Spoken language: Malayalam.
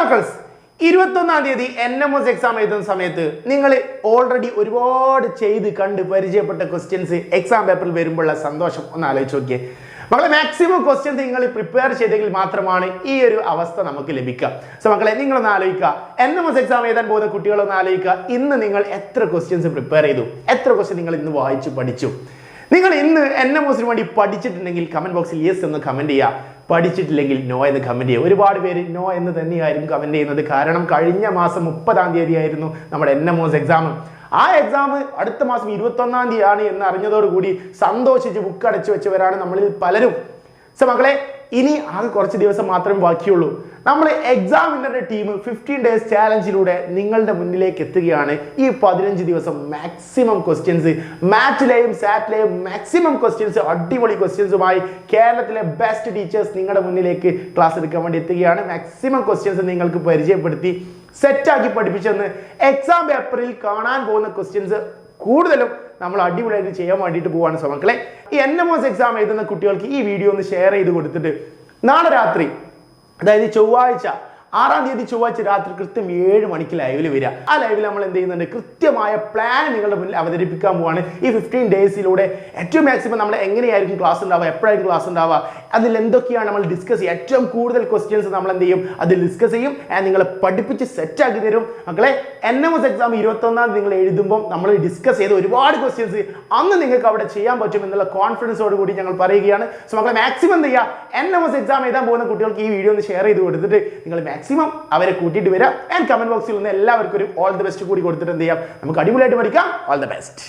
മക്കൾസ് 21-ാം തീയതി NMS എക്സാം എഴുതുന്ന സമയത്ത് നിങ്ങൾ ഓൾറെഡി ഒരുപാട് ചെയ്ത് കണ്ട് പരിചയപ്പെട്ട ക്വസ്റ്റ്യൻസ് എക്സാം പേപ്പറിൽ വരുമ്പോഴുള്ള സന്തോഷം ഒന്ന് ആലോചിച്ച് നോക്കിയേ. മക്കളെ മാക്സിമം ക്വസ്റ്റ്യൻസ് നിങ്ങൾ പ്രിപ്പയർ ചെയ്തെങ്കിൽ മാത്രമാണ് ഈ ഒരു അവസ്ഥ നമുക്ക് ലഭിക്കുക. സോ മക്കളെ നിങ്ങളൊന്ന് ആലോചിക്കുക, NMS എക്സാം എഴുതാൻ പോകുന്ന കുട്ടികളൊന്ന് ആലോചിക്കുക, ഇന്ന് നിങ്ങൾ എത്ര ക്വസ്റ്റ്യൻസ് പ്രിപ്പയർ ചെയ്തു, എത്ര ക്വസ്റ്റ്യൻ നിങ്ങൾ ഇന്ന് വായിച്ചു പഠിച്ചു. നിങ്ങൾ ഇന്ന് NMSന് വേണ്ടി പഠിച്ചിട്ടുണ്ടെങ്കിൽ കമന്റ് ബോക്സിൽ യെസ് എന്ന് കമന്റ് ചെയ്യുക, പഠിച്ചിട്ടില്ലെങ്കിൽ നോ എന്ന് കമന്റ് ചെയ്യുക. ഒരുപാട് പേര് നോ എന്ന് തന്നെയായിരുന്നു കമന്റ് ചെയ്യുന്നത്. കാരണം കഴിഞ്ഞ മാസം 30-ാം തീയതി ആയിരുന്നു നമ്മുടെ NMS എക്സാം. ആ എക്സാം അടുത്ത മാസം 21-ാം തീയതിയാണ് എന്ന് അറിഞ്ഞതോടുകൂടി സന്തോഷിച്ച് ബുക്ക് അടച്ചു വെച്ചവരാണ് നമ്മളിൽ പലരും. സോ മക്കളെ ഇനി ആകെ കുറച്ച് ദിവസം മാത്രമേ ബാക്കിയുള്ളൂ. നമ്മൾ എക്സാമിൻ്റെ ടീം 15 ഡേയ്സ് ചാലഞ്ചിലൂടെ നിങ്ങളുടെ മുന്നിലേക്ക് എത്തുകയാണ്. ഈ 15 ദിവസം മാക്സിമം ക്വസ്റ്റ്യൻസ് മാറ്റിലെയും സാറ്റിലെയും മാക്സിമം ക്വസ്റ്റ്യൻസ്, അടിപൊളി ക്വസ്റ്റ്യൻസുമായി കേരളത്തിലെ ബെസ്റ്റ് ടീച്ചേഴ്സ് നിങ്ങളുടെ മുന്നിലേക്ക് ക്ലാസ് എടുക്കാൻ വേണ്ടി എത്തുകയാണ്. മാക്സിമം ക്വസ്റ്റ്യൻസ് നിങ്ങൾക്ക് പരിചയപ്പെടുത്തി സെറ്റാക്കി പഠിപ്പിച്ചെന്ന് എക്സാം പേപ്പറിൽ കാണാൻ പോകുന്ന ക്വസ്റ്റ്യൻസ് കൂടുതലും നമ്മൾ അടിപൊളിയായിട്ട് ചെയ്യാൻ വേണ്ടിയിട്ട് പോവാണ്. സോ മക്കളെ ഈ NMS എക്സാം എഴുതുന്ന കുട്ടികൾക്ക് ഈ വീഡിയോ ഒന്ന് ഷെയർ ചെയ്ത് കൊടുത്തിട്ട് നാളെ രാത്രി, അതായത് ചൊവ്വാഴ്ച 6-ാം തീയതി ചൊവ്വാഴ്ച രാത്രി കൃത്യം 7 മണിക്ക് ലൈവിൽ വരിക. ആ ലൈവിൽ നമ്മൾ എന്ത് ചെയ്യുന്നുണ്ട്, കൃത്യമായ പ്ലാൻ നിങ്ങളുടെ മുന്നിൽ അവതരിപ്പിക്കാൻ പോവാണ്. ഈ 15 ഡേയ്സിലൂടെ ഏറ്റവും മാക്സിമം നമ്മൾ എങ്ങനെയായിരിക്കും ക്ലാസ് ഉണ്ടാവുക, എപ്പോഴായിരിക്കും ക്ലാസ് ഉണ്ടാവുക, അതിൽ എന്തൊക്കെയാണ് നമ്മൾ ഡിസ്കസ് ചെയ്യുക, ഏറ്റവും കൂടുതൽ ക്വസ്റ്റ്യൻസ് നമ്മൾ എന്ത് ചെയ്യും അതിൽ ഡിസ്കസ് ചെയ്യും. നിങ്ങളെ പഠിപ്പിച്ച് സെറ്റാക്കി തരും. മക്കളെ NMS എക്സാം 21-ാം നിങ്ങൾ എഴുതുമ്പോൾ നമ്മൾ ഡിസ്കസ് ചെയ്ത ഒരുപാട് ക്വസ്റ്റ്യൻസ് അന്ന് നിങ്ങൾക്ക് അവിടെ ചെയ്യാൻ പറ്റും എന്നുള്ള കോൺഫിഡൻസോട് കൂടി ഞങ്ങൾ പറയുകയാണ്. സോ മക്കളെ മാക്സിമം എന്ത് ചെയ്യുക, NMS എക്സാം എഴുതാൻ പോകുന്ന കുട്ടികൾക്ക് ഈ വീഡിയോ ഒന്ന് ഷെയർ ചെയ്ത് കൊടുത്തിട്ട് നിങ്ങൾ മാക്സിമം അവരെ കൂട്ടിയിട്ട് വരാം. കമന്റ് ബോക്സിൽ നിന്ന് എല്ലാവർക്കും ഒരു ഓൾ ദി ബെസ്റ്റ് കൂടി കൊടുത്തിട്ട് എന്ത് ചെയ്യാം, നമുക്ക് അടിപൊളിയായിട്ട് പഠിക്കാം. All the best.